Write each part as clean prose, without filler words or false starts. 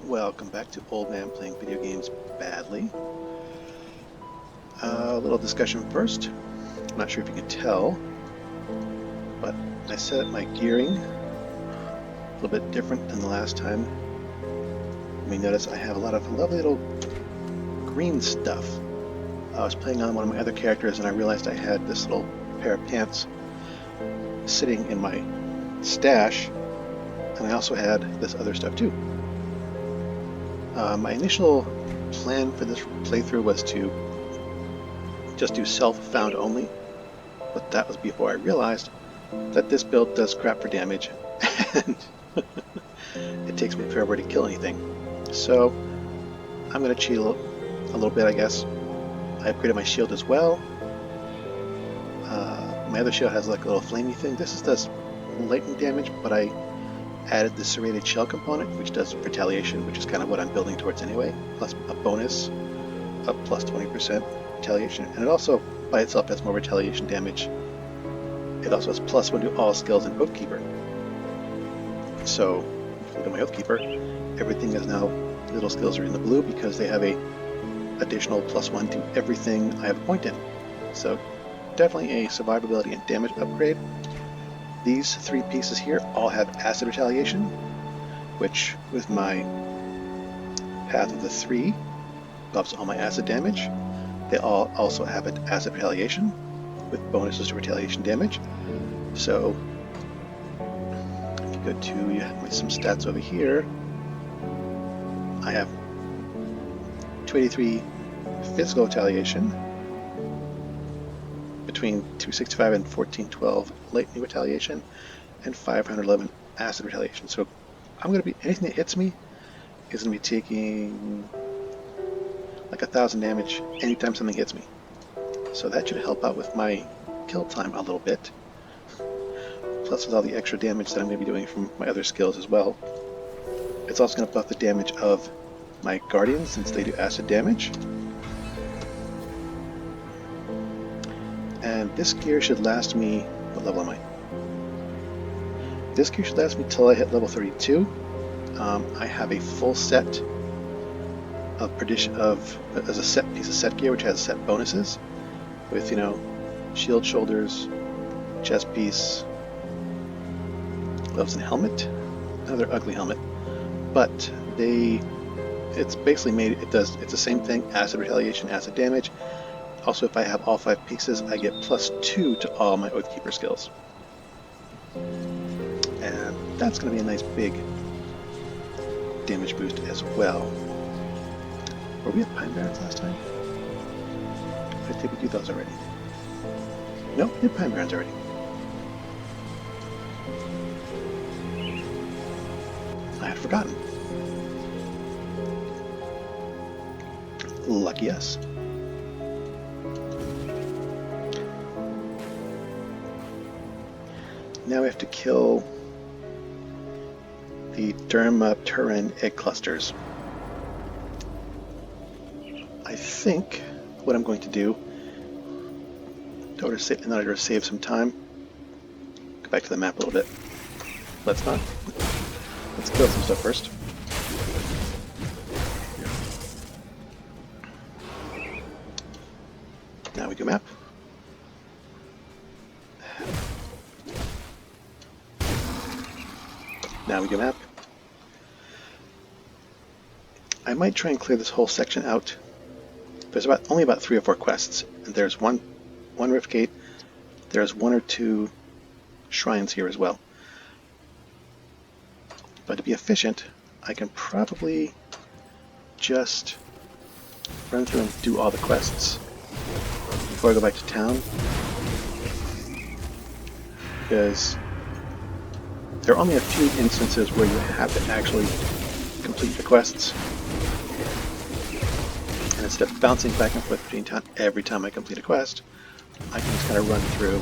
Welcome back to Old Man Playing Video Games Badly. A little discussion first. I'm not sure if you can tell, but I set up my gearing a little bit different than the last time. You may notice I have a lot of lovely little green stuff. I was playing on one of my other characters and I realized I had this little pair of pants sitting in my stash, and I also had this other stuff too. My initial plan for this playthrough was to just do self-found only, but that was before I realized that this build does crap for damage, and it takes me forever to kill anything. So I'm going to cheat a little bit, I guess. I upgraded my shield as well. My other shield has like a little flamey thing. This does lightning damage, but I added the serrated shell component, which does retaliation, which is kind of what I'm building towards anyway, plus a bonus of plus 20% retaliation. And it also, by itself, has more retaliation damage. It also has plus 1 to all skills in Oathkeeper. So, if you look at my Oathkeeper, everything is now, little skills are in the blue because they have a additional plus 1 to everything I have a point in. So, definitely a survivability and damage upgrade. These 3 pieces here all have acid retaliation, which with my Path of the 3 buffs all my acid damage. They all also have an acid retaliation with bonuses to retaliation damage. So if you go to some stats over here, I have 283 physical retaliation, between 265 and 1412 lightning retaliation, and 511 acid retaliation. So I'm going to be, anything that hits me is going to be taking like 1,000 damage anytime something hits me. So that should help out with my kill time a little bit. Plus with all the extra damage that I'm going to be doing from my other skills as well. It's also going to buff the damage of my guardians since they do acid damage. And this gear should last me, what level am I? This gear should last me till I hit level 32. I have a full set of as a set piece of set gear, which has set bonuses with, shield, shoulders, chest piece, gloves, and helmet. Another ugly helmet, but it's basically made. It's the same thing: acid retaliation, acid damage. Also, if I have all 5 pieces, I get plus 2 to all my Oathkeeper skills. And that's going to be a nice big damage boost as well. Were we at Pine Barrens last time? I think we do those already. Nope, we did Pine Barrens already. I had forgotten. Lucky us. Now we have to kill the Dermaturin egg clusters. I think what I'm going to do, in order to save some time, go back to the map a little bit. Let's not. Let's kill some stuff first. Now we do map. Now we do map. I might try and clear this whole section out. There's only about 3 or 4 quests, and there's one rift gate. There's 1 or 2 shrines here as well. But to be efficient, I can probably just run through and do all the quests before I go back to town, because there are only a few instances where you have to actually complete the quests. And instead of bouncing back and forth between town every time I complete a quest, I can just kind of run through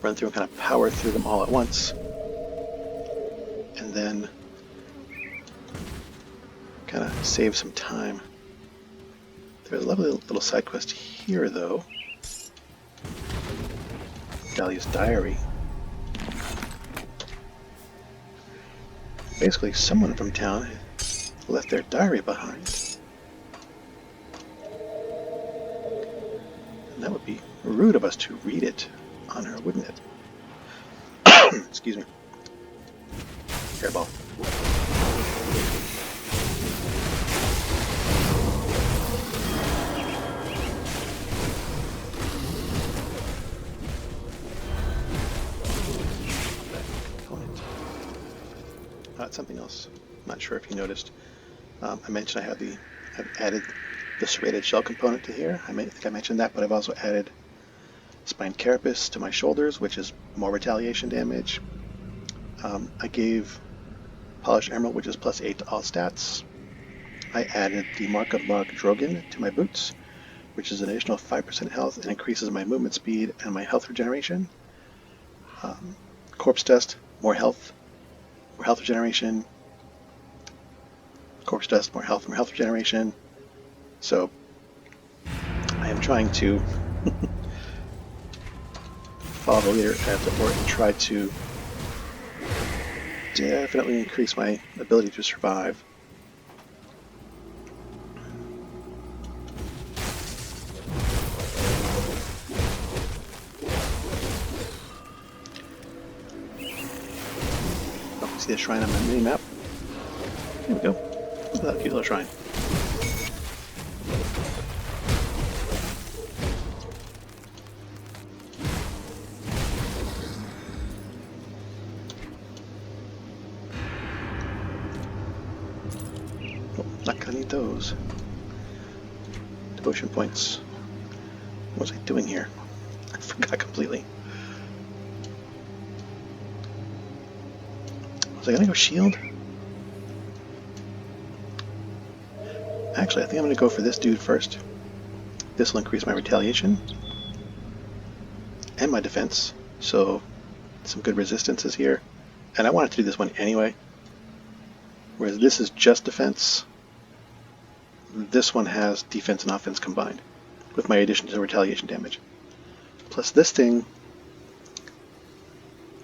and kind of power through them all at once. And then kind of save some time. There's a lovely little side quest here, though. Dahlia's diary. Basically, someone from town left their diary behind. And that would be rude of us to read it on her, wouldn't it? Excuse me. Hairball. Something else. I'm not sure if you noticed. I mentioned I've added the serrated shell component to here. I think I mentioned that, but I've also added spine carapace to my shoulders, which is more retaliation damage. I gave polished emerald, which is +8 to all stats. I added the mark of Lark Drogon to my boots, which is an additional 5% health and increases my movement speed and my health regeneration. Corpse dust, more health regeneration. Corpse dust, more health regeneration. So I am trying to follow the leader at the fort and try to definitely increase my ability to survive. Oh, see the shrine on my mini map? There we go. Look at that cute little shrine. Oh, not gonna need those. Devotion points. What was I doing here? I forgot completely. Was I gonna go shield? Actually, I think I'm gonna go for this dude first. This will increase my retaliation and my defense, so some good resistances here. And I wanted to do this one anyway, whereas this is just defense. This one has defense and offense combined, with my addition to retaliation damage. Plus this thing,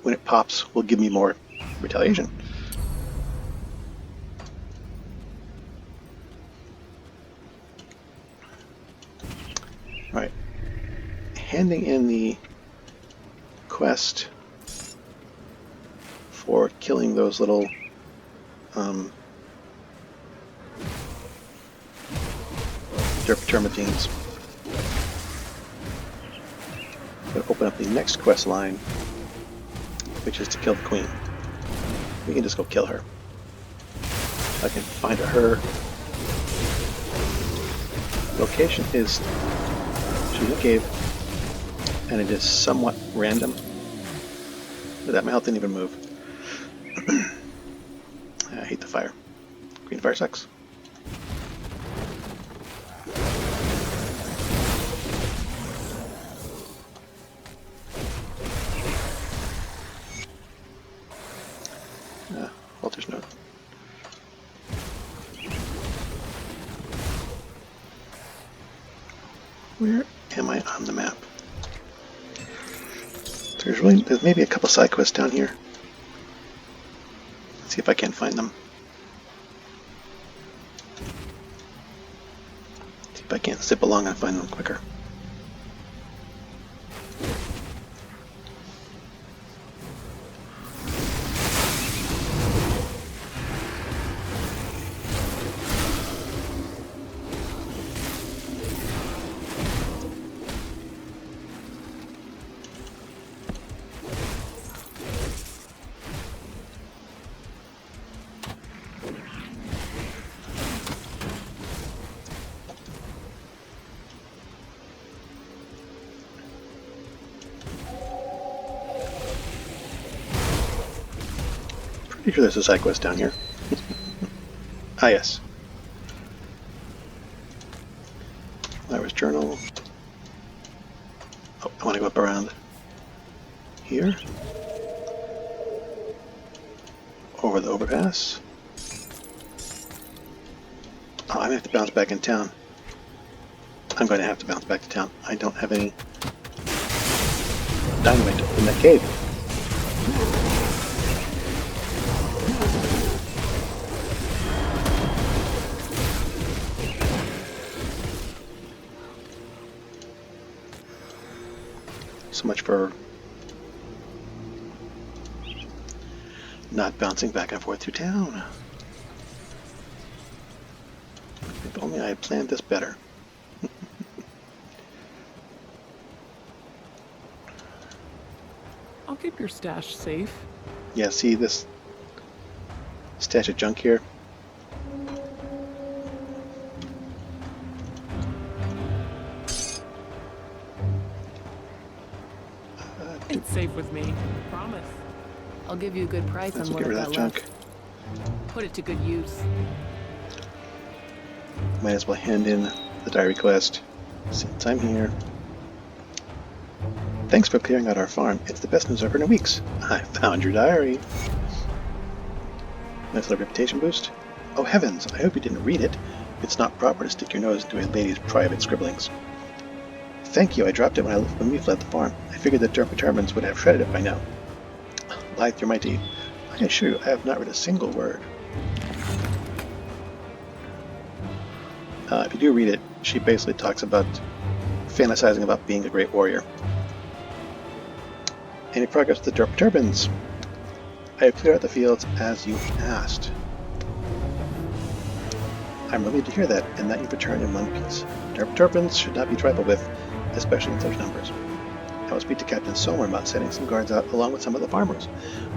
when it pops, will give me more retaliation. Alright, handing in the quest for killing those little termitines. I'm going to open up the next quest line, which is to kill the queen. We can just go kill her. I can find her. Location is she's in a cave, and it is somewhat random. But that my health didn't even move. I hate the fire. Green fire sucks. Walter's note. Where am I on the map? There's maybe a couple side quests down here. Let's see if I can find them. See if I can't zip along and find them quicker. Pretty sure there's a side quest down here. Ah, yes. Lyra's journal. Oh, I want to go up around here. Over the overpass. Oh, I'm going to have to bounce back in town. I'm going to have to bounce back to town. I don't have any dynamite to open that cave. So much for not bouncing back and forth through town. If only I had planned this better. I'll keep your stash safe. Yeah, see this stash of junk here? It's safe with me. Promise. I'll give you a good price Let's on what get rid I of that got junk. left. Put it to good use. Might as well hand in the diary quest since I'm here. Thanks for clearing out our farm. It's the best news I've heard in weeks. I found your diary. Nice little reputation boost. Oh heavens, I hope you didn't read it. It's not proper to stick your nose into a lady's private scribblings. Thank you, I dropped it when we fled the farm. I figured the Derpatermans would have shredded it by now. Lithe, you're mighty. I assure you, I have not read a single word. If you do read it, she basically talks about fantasizing about being a great warrior. Any progress with the Derpatermans? I have cleared out the fields as you asked. I'm relieved to hear that, and that you've returned in one piece. Derpatermans should not be trifled with, especially in such numbers. I will speak to Captain Somer about setting some guards out along with some of the farmers.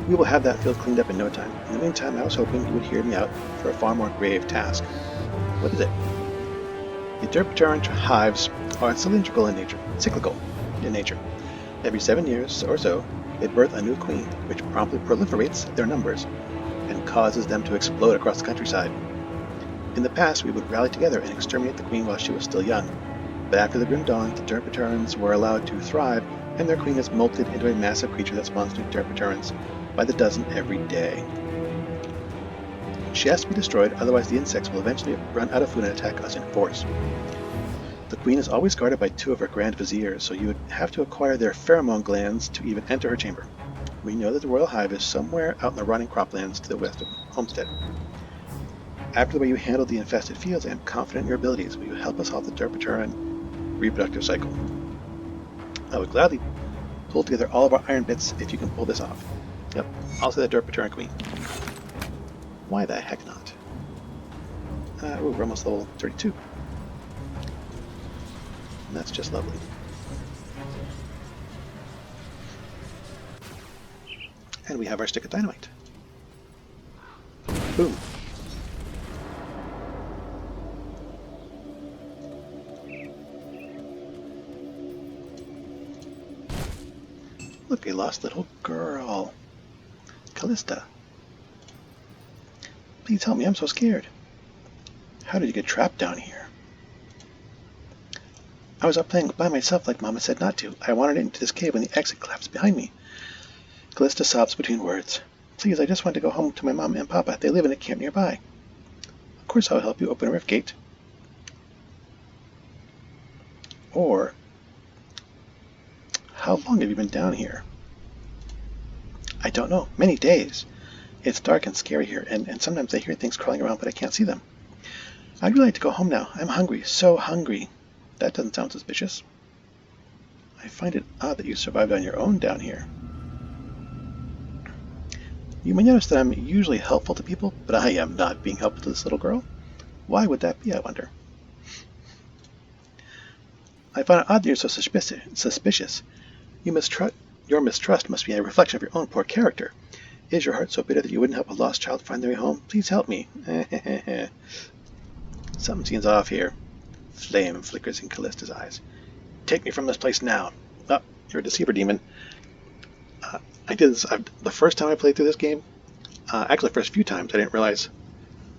We will have that field cleaned up in no time. In the meantime, I was hoping you would hear me out for a far more grave task. What is it? The Derpateran hives are cylindrical in nature, cyclical in nature. Every 7 years or so, they birth a new queen, which promptly proliferates their numbers and causes them to explode across the countryside. In the past, we would rally together and exterminate the queen while she was still young. But after the grim dawn, the Derpaterans were allowed to thrive, and their queen has molted into a massive creature that spawns new Derpaterans by the dozen every day. She has to be destroyed, otherwise the insects will eventually run out of food and attack us in force. The queen is always guarded by 2 of her grand viziers, so you would have to acquire their pheromone glands to even enter her chamber. We know that the royal hive is somewhere out in the rotting croplands to the west of Homestead. After the way you handled the infested fields, I am confident in your abilities. Will you help us halt the Derpateran reproductive cycle? I would gladly pull together all of our iron bits if you can pull this off. Yep, I'll say the Derpateran queen. Why the heck not? Ooh, we're almost level 32. And that's just lovely. And we have our stick of dynamite. Boom. Look, a lost little girl. Callista. Please help me, I'm so scared. How did you get trapped down here? I was up playing by myself like Mama said not to. I wandered into this cave when the exit collapsed behind me. Callista sobs between words. Please, I just want to go home to my mom and papa. They live in a camp nearby. Of course I'll help you open a rift gate. Or, how long have you been down here? I don't know. Many days. It's dark and scary here, and sometimes I hear things crawling around, but I can't see them. I'd really like to go home now. I'm hungry, so hungry. That doesn't sound suspicious. I find it odd that you survived on your own down here. You may notice that I'm usually helpful to people, but I am not being helpful to this little girl. Why would that be, I wonder? I find it odd that you're so suspicious. Your mistrust must be a reflection of your own poor character. Is your heart so bitter that you wouldn't help a lost child find their way home? Please help me. Something seems off here. Flame flickers in Callista's eyes. Take me from this place now. Oh, you're a deceiver demon. I did this the first time I played through this game. Actually, the first few times I didn't realize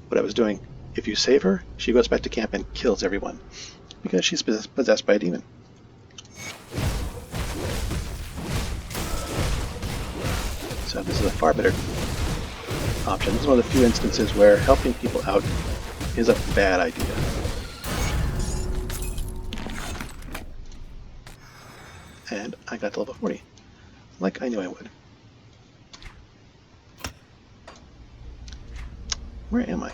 what I was doing. If you save her, she goes back to camp and kills everyone because she's possessed by a demon. So this is a far better option. This is one of the few instances where helping people out is a bad idea. And I got to level 40. Like I knew I would. Where am I?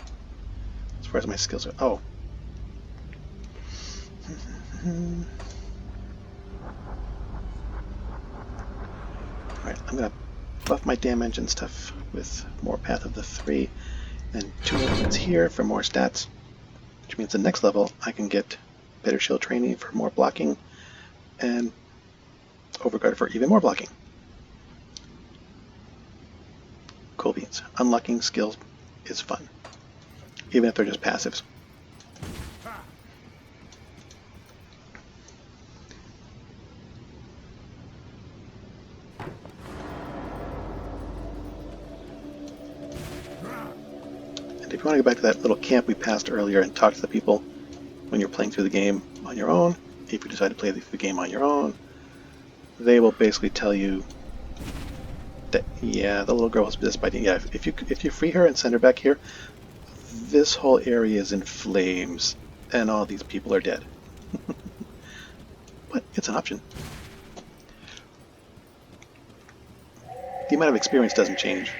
As far as my skills are. Oh. Alright, I'm going to buff my damage and stuff with more Path of the 3. And 2 movements here for more stats. Which means the next level I can get better shield training for more blocking. And Overguard for even more blocking. Cool beans. Unlocking skills is fun. Even if they're just passives. And if you want to go back to that little camp we passed earlier and talk to the people when you're playing through the game on your own, if you decide to play the game on your own, they will basically tell you that, yeah, the little girl was just biting. Yeah, if you free her and send her back here, this whole area is in flames, and all these people are dead. But it's an option. The amount of experience doesn't change.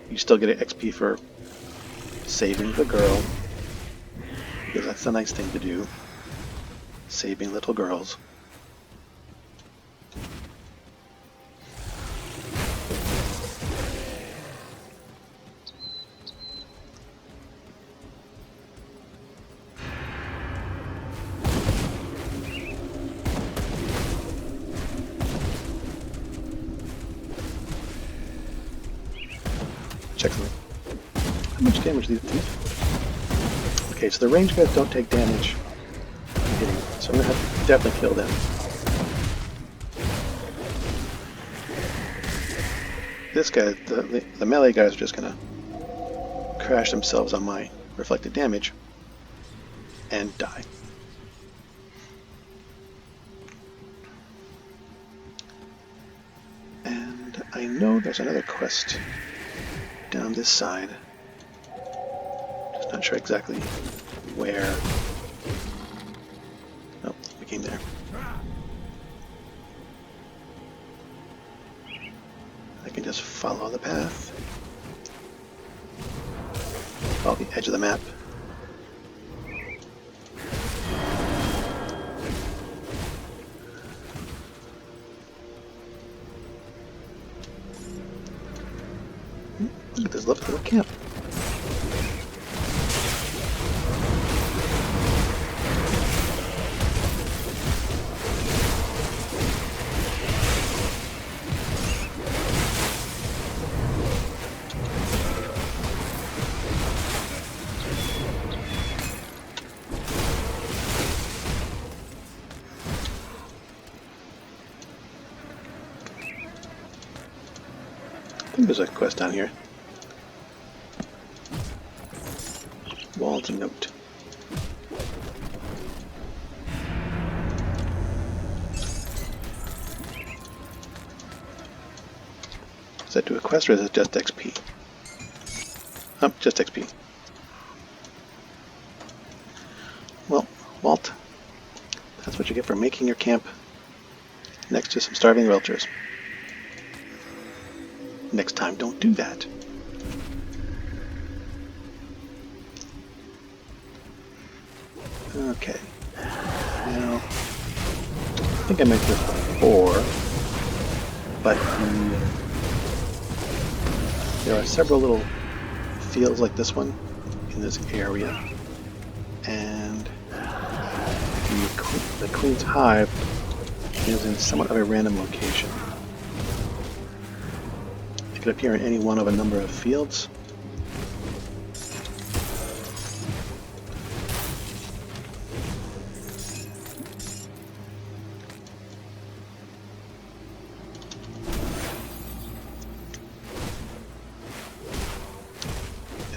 You still get an XP for saving the girl, because that's the nice thing to do. Saving little girls. Check something. How much damage do these do? Okay, so the range guys don't take damage hitting, so I'm going to have to definitely kill them. This guy, the melee guys are just going to crash themselves on my reflected damage and die. And I know there's another quest down this side. Just not sure exactly where. Nope, we came there. I can just follow the path. Follow the edge of the map. Look at this little camp. I think there's a quest down here. Walled note. Does that do a quest or is it just XP? Oh, just XP. Well, Walt, that's what you get for making your camp next to some starving realtors. Next time, don't do that. Okay. Now, I think I mentioned this before, but there are several little fields like this one in this area, and the Queen's Hive is in somewhat of a random location. It could appear in any one of a number of fields.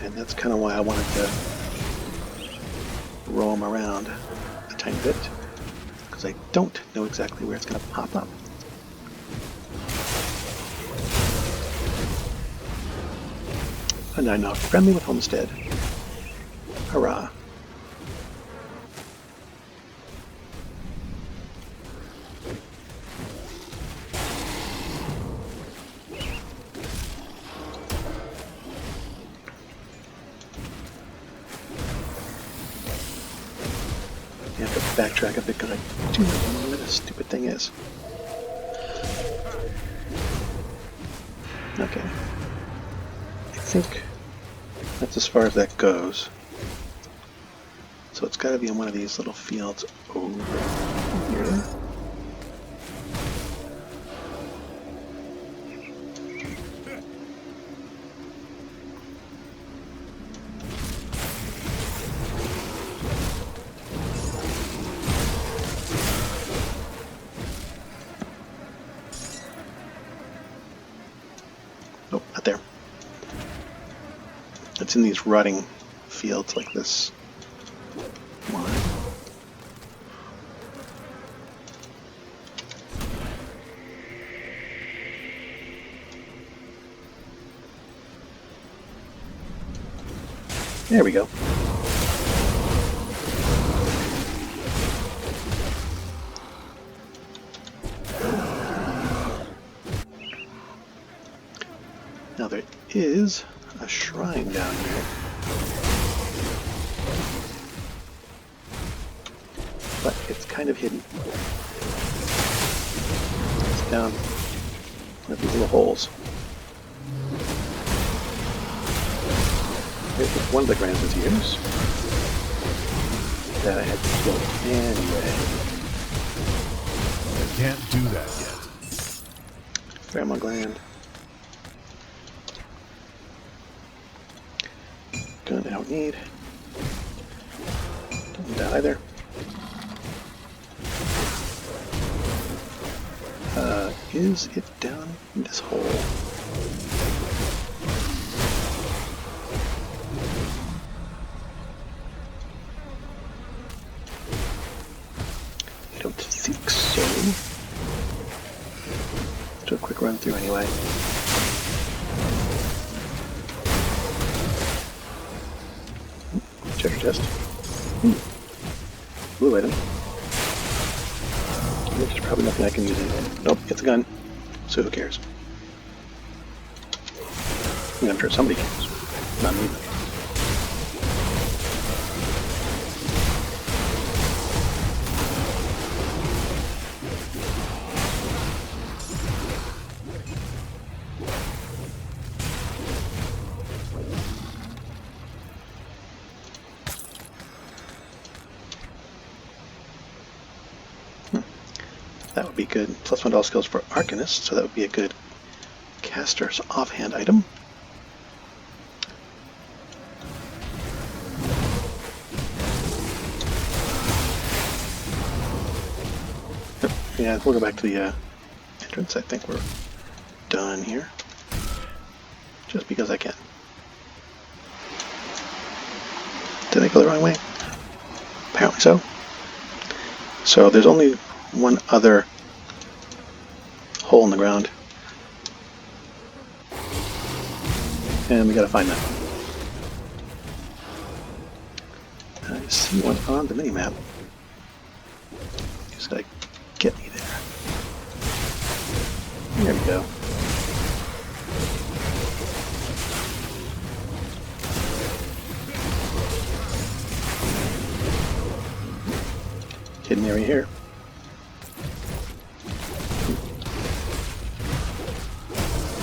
And that's kind of why I wanted to roam around a tiny bit, because I don't know exactly where it's going to pop up. And I'm now friendly with Homestead. Hurrah. backtrack a bit because I do not know where this stupid thing is. Okay. I think that's as far as that goes. So it's got to be in one of these little fields over here. Nope, not there. It's in these rotting fields like this one. There we go. Now there is a shrine down here, but it's kind of hidden. It's down one of these little holes. Here's one of the Grand Viziers that I had to kill anyway. I can't do that yet. Grandma Gland. Gun I don't need. Don't need that either. Is it down in this hole? I don't think so. Do a quick run through anyway. Treasure chest. Blue item. There's probably nothing I can use anyway. Nope, it's a gun. So who cares? I'm sure somebody cares. Not me. That would be good. +1 to all skills for Arcanist, so that would be a good caster's offhand item. Yeah, we'll go back to the entrance. I think we're done here. Just because I can. Did I go the wrong way? Apparently so. So there's only one other hole in the ground. And we gotta find that. I see one on the minimap. Just gotta get me there. There we go. Hidden area here.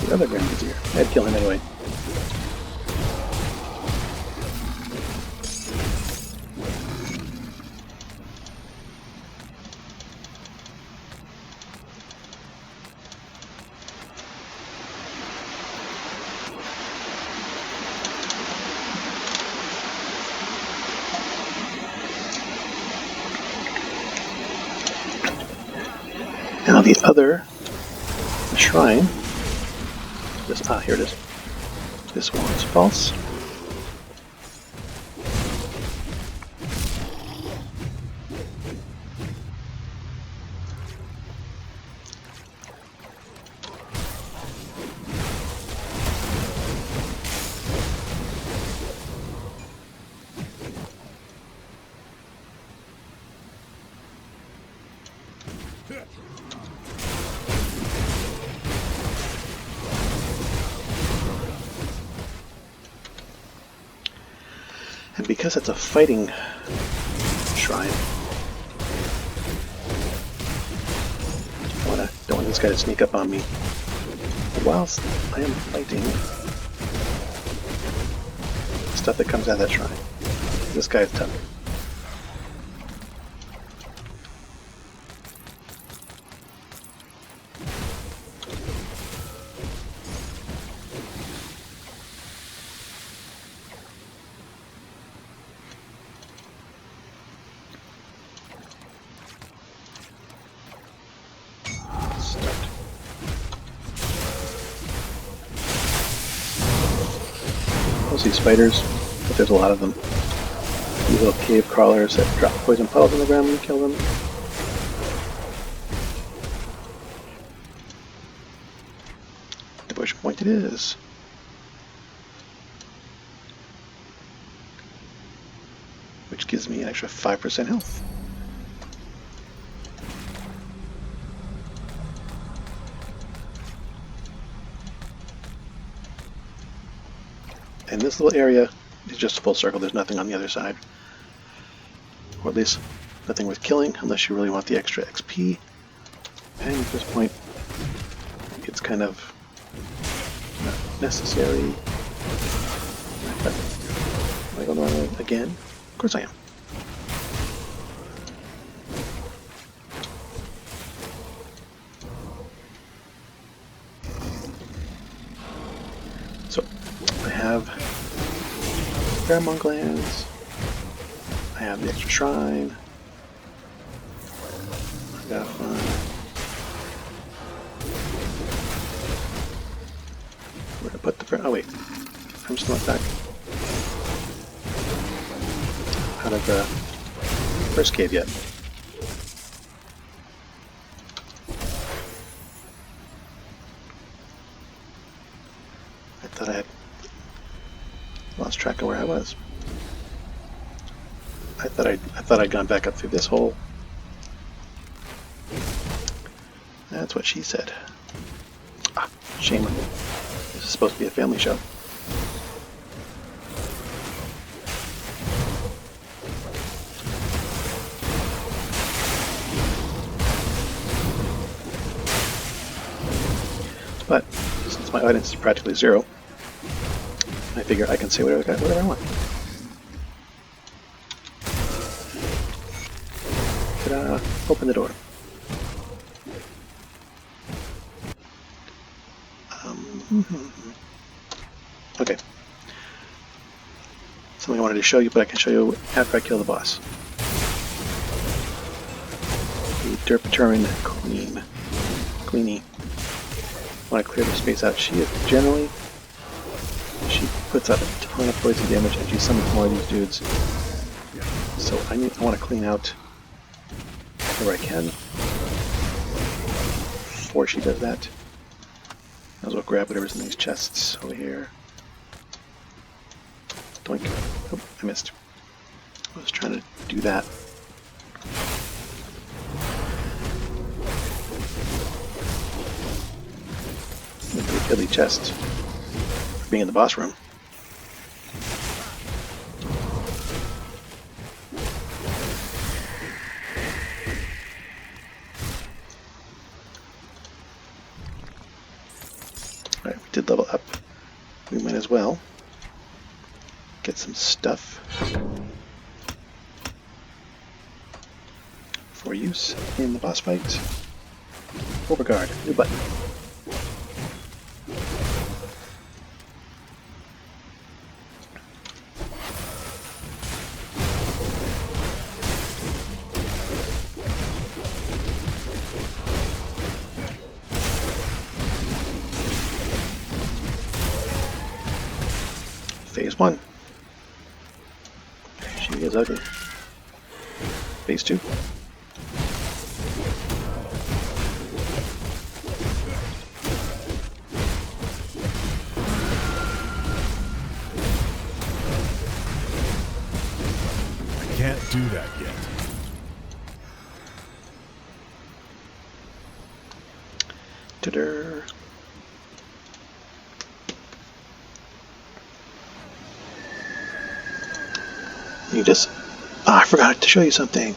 The other Grand Vizier. I'd kill him anyway. Now the other shrine. Here it is. This one is false. And because it's a fighting shrine, this guy to sneak up on me whilst I am fighting stuff that comes out of that shrine. This guy is tough. Mostly spiders, but there's a lot of them. These little cave crawlers that drop poison puddles on the ground when you kill them. At which point it is. Which gives me an extra 5% health. And this little area is just a full circle. There's nothing on the other side. Or at least nothing worth killing unless you really want the extra XP. And at this point, it's kind of not necessary. But am I going the wrong way again? Of course I am. So, I have pheromone glands, I have the extra shrine, I got where to put the oh wait, I'm still not back out of the first cave yet. I thought I had lost track of where I was. I thought I'd gone back up through this hole. That's what she said. Ah, shame. This is supposed to be a family show. But since my audience is practically zero, I figure I can say whatever I want. Ta-da! Open the door. Okay. Something I wanted to show you, but I can show you after I kill the boss. The Derpaturin Queenie. When I clear the space out, she puts out a ton of poison damage, and she summons more of these dudes. So I want to clean out wherever I can before she does that. Might as well grab whatever's in these chests over here. Doink. Oh, I missed. I was trying to do that. The Philly chest for being in the boss room. Alright, we did level up. We might as well get some stuff for use in the boss fight. Overguard, new button. Phase 1. She is ugly. Phase 2. I can't do that yet. Ta-da. You just... I forgot to show you something.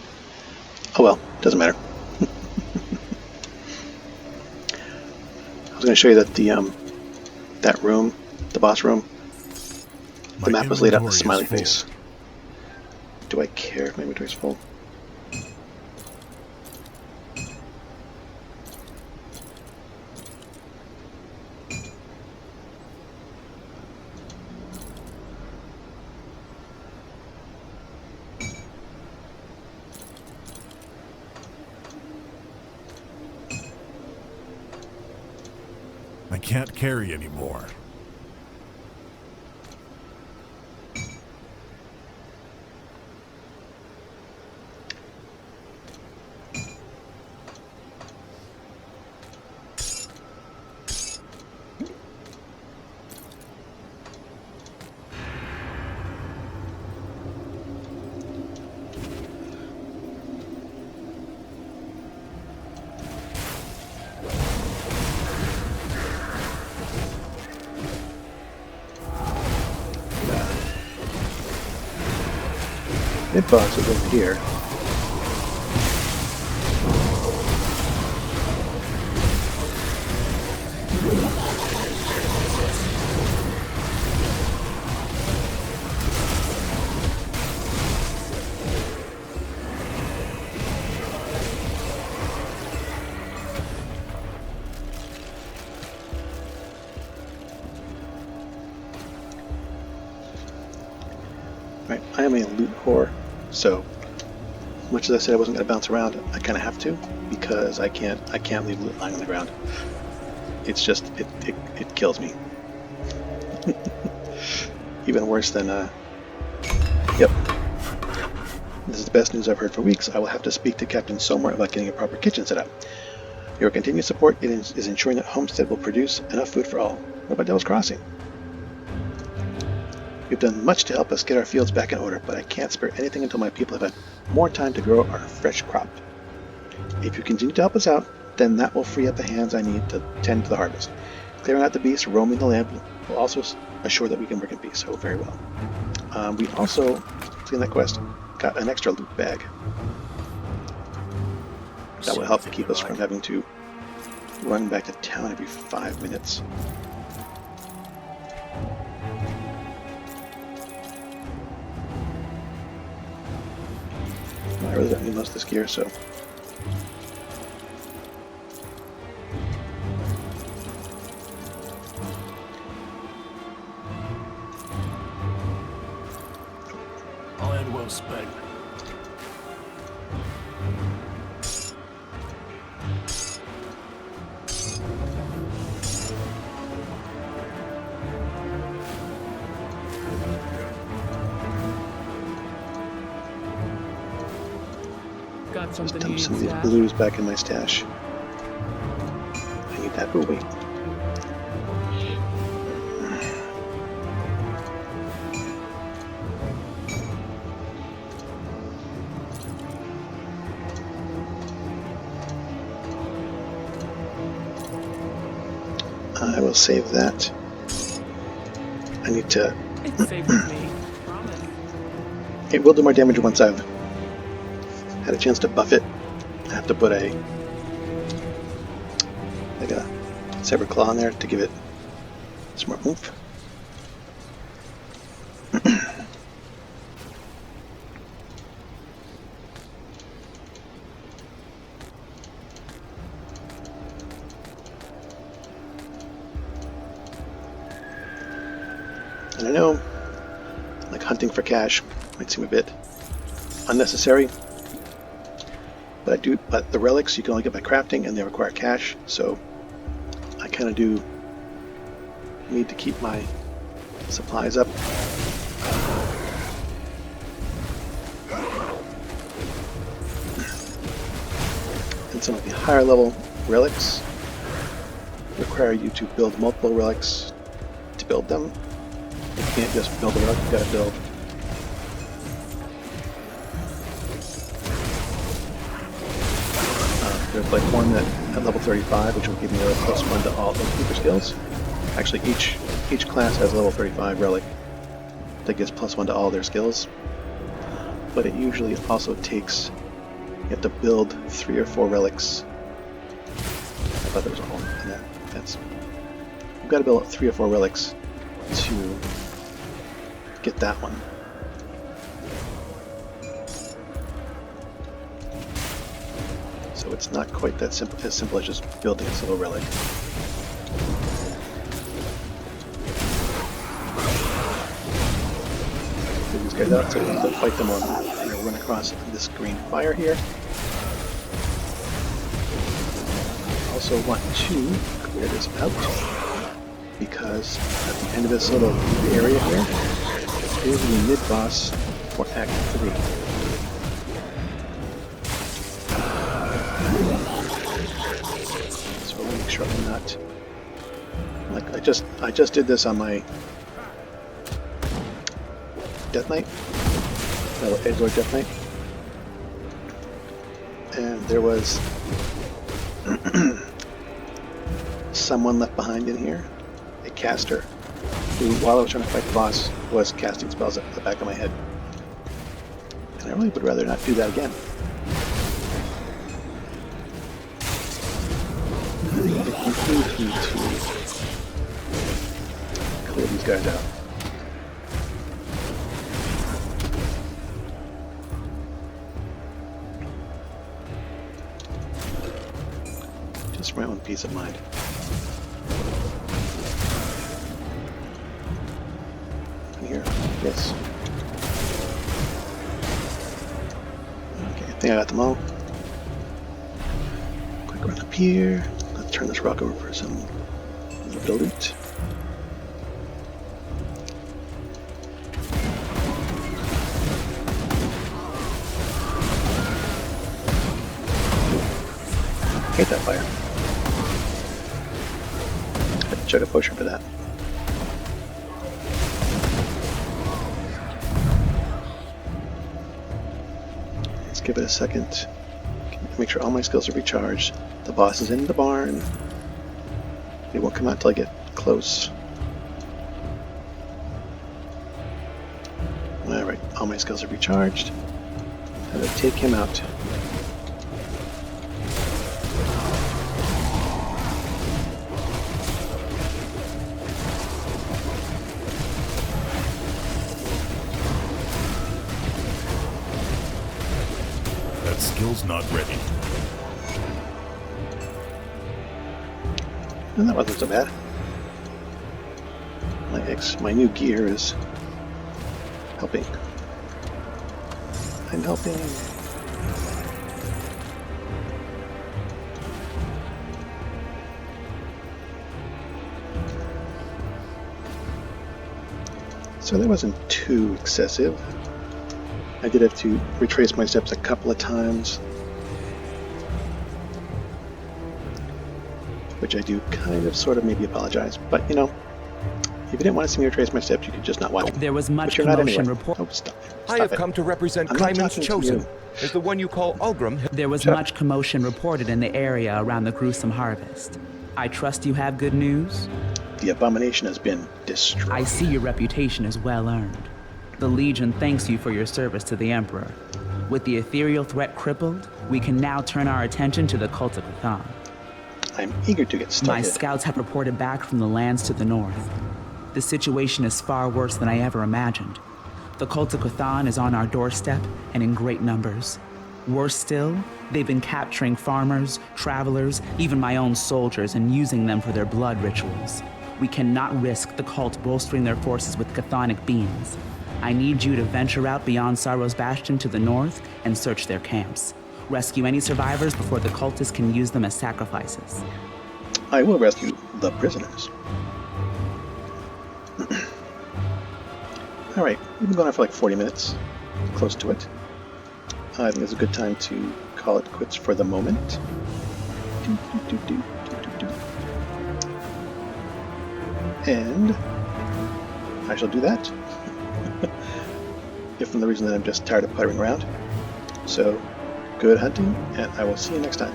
Oh well, doesn't matter. was going to show you that that room, the boss room, the map was laid out in a smiley face. Do I care if my inventory's full? I can't carry anymore. Mid boss is over here. Right, I am a loot whore, so much as I said I wasn't going to bounce around, I kind of have to because I can't leave loot lying on the ground. It's just it kills me. Even worse than yep. This is the best news I've heard for weeks. I will have to speak to Captain Somewhere about getting a proper kitchen set up. Your continued support is ensuring that Homestead will produce enough food for all. What about Devil's Crossing? You've done much to help us get our fields back in order, but I can't spare anything until my people have had more time to grow our fresh crop. If you continue to help us out, then that will free up the hands I need to tend to the harvest. Clearing out the beasts, roaming the land will also assure that we can work in peace. So very well. We also, in that quest, got an extra loot bag. That will help keep us from having to run back to town every 5 minutes. I really don't need most of this gear, so. All end well spent. Got Just something dump you some of need, these Stash? blues back in my stash. I need that. Oh, wait. I will save that. I need to. It's safe with me. Promise. It will do more damage once I've had a chance to buff it. I have to put a saber claw in there to give it some more oomph. And I know, like, hunting for cash might seem a bit unnecessary, but the relics you can only get by crafting and they require cash, so I kind of do need to keep my supplies up. And some of the higher level relics require you to build multiple relics to build them. You can't just build a relic, you gotta build there's like one that at level 35, which will give me a +1 to all keeper skills. Actually, each class has a level 35 relic that gives +1 to all their skills. But it usually also takes, you have to build 3 or 4 relics. I thought there was a hole in that chance. We've got to build up 3 or 4 relics to get that one. So it's not quite that simple, as simple as just building a single relic. Get these guys out so we can fight them on. I'm going to run across this green fire here. Also want to clear this out because at the end of this little area here is the mid-boss for Act 3. So I want to make sure I'm not like I just did this on my Death Knight, Edgelord Death Knight, and there was someone left behind in here, a caster, who while I was trying to fight the boss was casting spells at the back of my head. And I really would rather not do that again. I need to clear these guys out. Just for my own peace of mind. Here, yes. Okay, I think I got them all. Quick run up here. Let's turn this rock over for some loot. Hate that fire. I have to chug a potion for that. Let's give it a second. Make sure all my skills are recharged. The boss is in the barn. He won't come out until I get close. Alright, all my skills are recharged. I'm going to take him out. That skill's not ready. And that wasn't so bad. My new gear is helping. I'm helping. So that wasn't too excessive. I did have to retrace my steps a couple of times, which I do kind of sort of maybe apologize, but you know, if you didn't want to see me retrace my steps, you could just not watch it. There was much But you're not commotion anyway. report. Oh, stop I have it. come to represent I'm not Caiman's talking to Chosen, you. as the one you call Ulgrim. There was Shut up. much commotion reported in the area around the gruesome harvest. I trust you have good news? The abomination has been destroyed. I see your reputation is well earned. The Legion thanks you for your service to the Emperor. With the ethereal threat crippled, we can now turn our attention to the cult of Cairn. I'm eager to get My started. scouts have reported back from the lands to the north. The situation is far worse than I ever imagined. The cult of Cairn is on our doorstep and in great numbers. Worse still, they've been capturing farmers, travelers, even my own soldiers, and using them for their blood rituals. We cannot risk the cult bolstering their forces with chthonic beings. I need you to venture out beyond Sorrow's Bastion to the north and search their camps. Rescue any survivors before the cultists can use them as sacrifices. I will rescue the prisoners. Alright, we've been going on for like 40 minutes. Close to it. I think it's a good time to call it quits for the moment. And I shall do that. If for the reason that I'm just tired of puttering around. So, good hunting, and I will see you next time.